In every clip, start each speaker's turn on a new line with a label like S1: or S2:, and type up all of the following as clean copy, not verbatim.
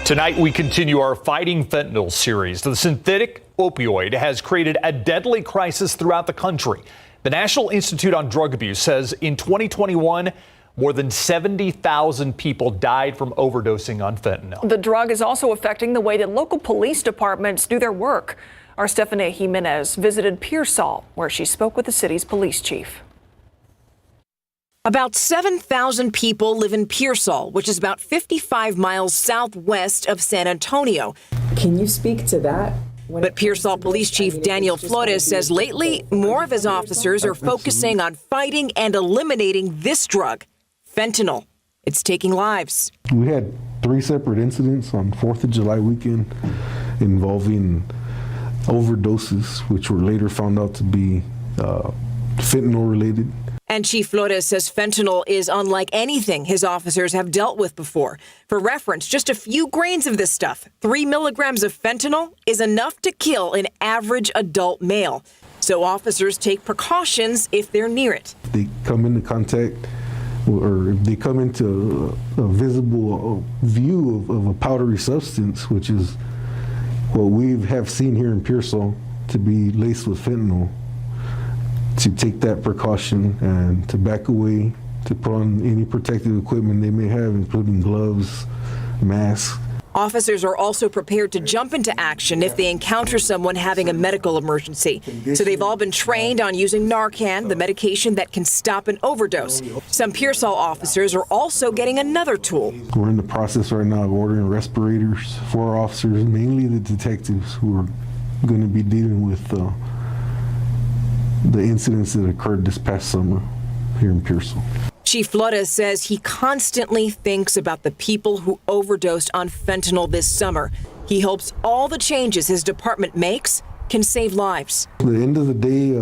S1: Tonight, we continue our Fighting Fentanyl series. The synthetic opioid has created a deadly crisis throughout the country. The National Institute on Drug Abuse says in 2021, more than 70,000 people died from overdosing on fentanyl.
S2: The drug is also affecting the way that local police departments do their work. Our Stephanie Jimenez visited Pearsall, where she spoke with the city's police chief.
S3: About 7,000 people live in Pearsall, which is about 55 miles southwest of San Antonio.
S4: Can you speak to that?
S3: But Pearsall Police Chief Daniel Flores says lately, more of his officers are focusing on fighting and eliminating this drug, fentanyl. It's taking lives.
S5: We had 3 separate incidents on 4th of July weekend involving overdoses, which were later found out to be fentanyl related.
S3: And Chief Flores says fentanyl is unlike anything his officers have dealt with before. For reference, just a few grains of this stuff, 3 milligrams of fentanyl, is enough to kill an average adult male. So officers take precautions if they're near it.
S5: They come into contact or they come into a visible view of a powdery substance, which is what we have seen here in Pearsall to be laced with fentanyl, to take that precaution and to back away, to put on any protective equipment they may have, including gloves, masks.
S3: Officers are also prepared to jump into action if they encounter someone having a medical emergency. So they've all been trained on using Narcan, the medication that can stop an overdose. Some Pearsall officers are also getting another tool.
S5: We're in the process right now of ordering respirators for our officers, mainly the detectives who are going to be dealing with the incidents that occurred this past summer here in Pearsall.
S3: Chief Flores says he constantly thinks about the people who overdosed on fentanyl this summer. He hopes all the changes his department makes can save lives.
S5: At the end of the day,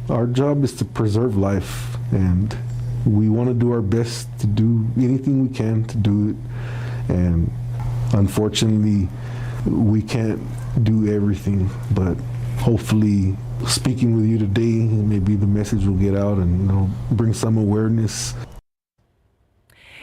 S5: our job is to preserve life, and we want to do our best to do anything we can to do it. And unfortunately, we can't do everything, but hopefully speaking with you today, maybe the message will get out and bring some awareness.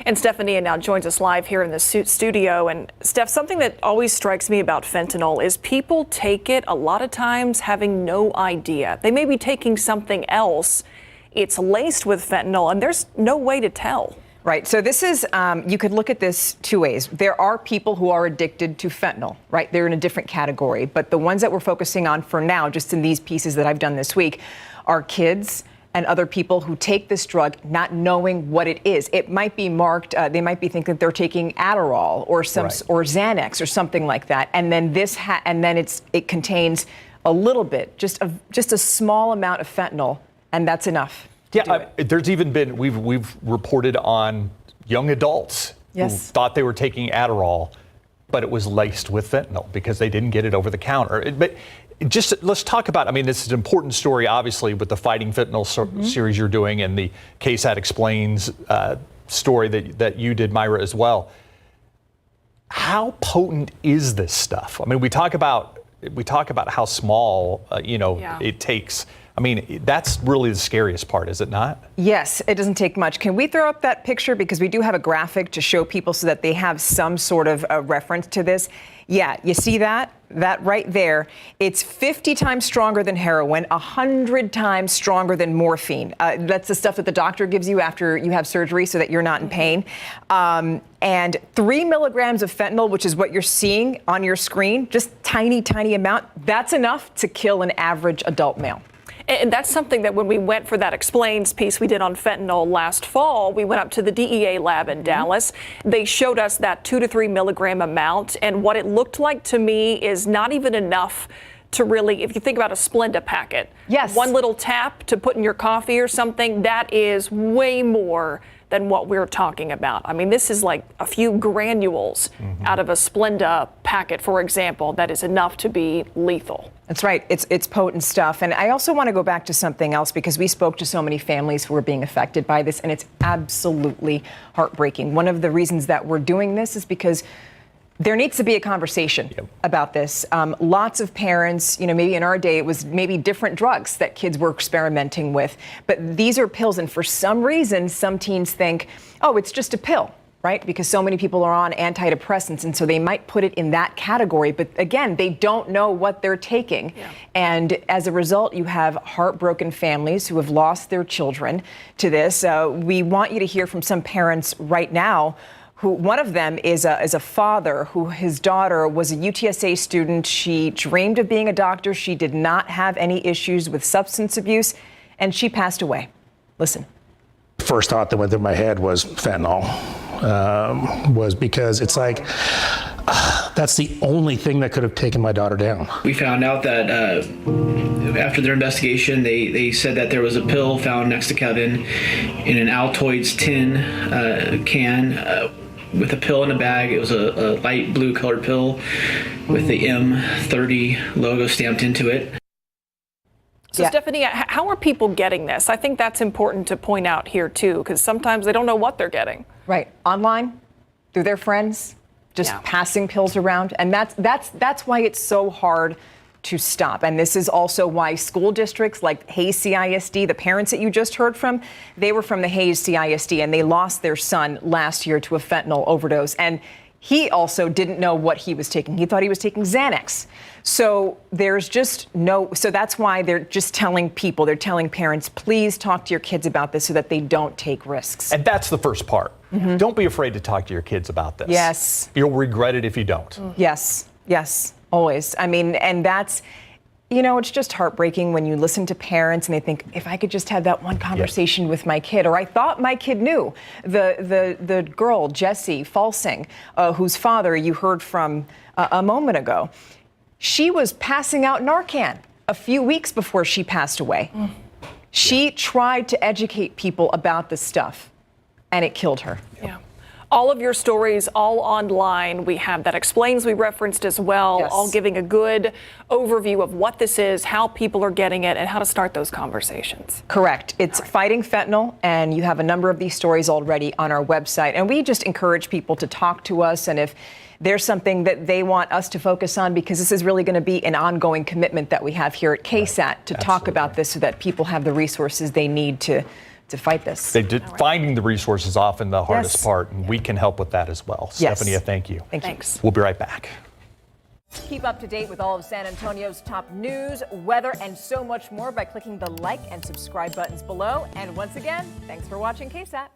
S2: And Stephanie now joins us live here in the studio. And Steph, something that always strikes me about fentanyl is people take it a lot of times having no idea. They may be taking something else. It's laced with fentanyl, and there's no way to tell.
S6: Right. So this is, you could look at this 2 ways. There are people who are addicted to fentanyl, right? They're in a different category. But the ones that we're focusing on for now, just in these pieces that I've done this week, are kids and other people who take this drug not knowing what it is. It might be marked, they might be thinking that they're taking Adderall or or Xanax or something like that. And then it contains a little bit, just a small amount of fentanyl, and that's enough.
S1: Yeah, there's even been, we've reported on young adults who thought they were taking Adderall, but it was laced with fentanyl because they didn't get it over the counter. But just let's talk about, I mean, this is an important story, obviously, with the Fighting Fentanyl series you're doing and the KSAT Explains story that you did, Myra, as well. How potent is this stuff? I mean, we talk about how small, it takes. I mean, that's really the scariest part, is it not?
S6: Yes, it doesn't take much. Can we throw up that picture? Because we do have a graphic to show people so that they have some sort of a reference to this. Yeah, you see that? That right there. It's 50 times stronger than heroin, 100 times stronger than morphine. That's the stuff that the doctor gives you after you have surgery so that you're not in pain. And 3 milligrams of fentanyl, which is what you're seeing on your screen, just tiny, tiny amount, that's enough to kill an average adult male.
S2: And that's something that when we went for that Explains piece we did on fentanyl last fall, we went up to the DEA lab in Dallas. They showed us that 2 to 3 milligram amount. And what it looked like to me is not even enough to really, if you think about a Splenda packet, one little tap to put in your coffee or something, that is way more than what we're talking about. I mean, this is like a few granules out of a Splenda packet, for example, that is enough to be lethal.
S6: That's right. It's potent stuff. And I also want to go back to something else because we spoke to so many families who are being affected by this, and it's absolutely heartbreaking. One of the reasons that we're doing this is because there needs to be a conversation about this. Lots of parents, maybe in our day, it was maybe different drugs that kids were experimenting with. But these are pills. And for some reason, some teens think, oh, it's just a pill. right? Because so many people are on antidepressants, and so they might put it in that category. But again, they don't know what they're taking. Yeah. And as a result, you have heartbroken families who have lost their children to this. We want you to hear from some parents right now. Who one of them is a father who his daughter was a UTSA student. She dreamed of being a doctor. She did not have any issues with substance abuse, and she passed away. Listen.
S7: First thought that went through my head was fentanyl, was because it's like, that's the only thing that could have taken my daughter down.
S8: We found out that after their investigation, they said that there was a pill found next to Kevin in an Altoids tin can with a pill in a bag. It was a light blue colored pill with the M30 logo stamped into it.
S2: So Stephanie, how are people getting this? I think that's important to point out here too, because sometimes they don't know what they're getting.
S6: Right, online, through their friends, just passing pills around, and that's why it's so hard to stop. And this is also why school districts like Hayes CISD, the parents that you just heard from, they were from the Hayes CISD, and they lost their son last year to a fentanyl overdose. And he also didn't know what he was taking. He thought he was taking Xanax. So there's just so that's why they're just telling people, they're telling parents, please talk to your kids about this so that they don't take risks.
S1: And that's the first part. Mm-hmm. Don't be afraid to talk to your kids about this.
S6: Yes.
S1: You'll regret it if you don't.
S6: Yes, always. I mean, and that's, it's just heartbreaking when you listen to parents and they think, if I could just have that one conversation with my kid, or I thought my kid knew. The girl, Jessie Falsing, whose father you heard from a moment ago, she was passing out Narcan a few weeks before she passed away. She tried to educate people about this stuff, and it killed her.
S2: Yeah. All of your stories, all online. We have that explains we referenced as well, all giving a good overview of what this is, how people are getting it, and how to start those conversations.
S6: Correct. It's Fighting Fentanyl, and you have a number of these stories already on our website. And we just encourage people to talk to us, and if there's something that they want us to focus on, because this is really going to be an ongoing commitment that we have here at KSAT to talk about this so that people have the resources they need to fight this.
S1: Finding the resources is often the hardest part, and we can help with that as well. Stephanie, thank you.
S6: Thanks.
S1: We'll be right back.
S3: Keep up to date with all of San Antonio's top news, weather, and so much more by clicking the like and subscribe buttons below. And once again, thanks for watching KSAT.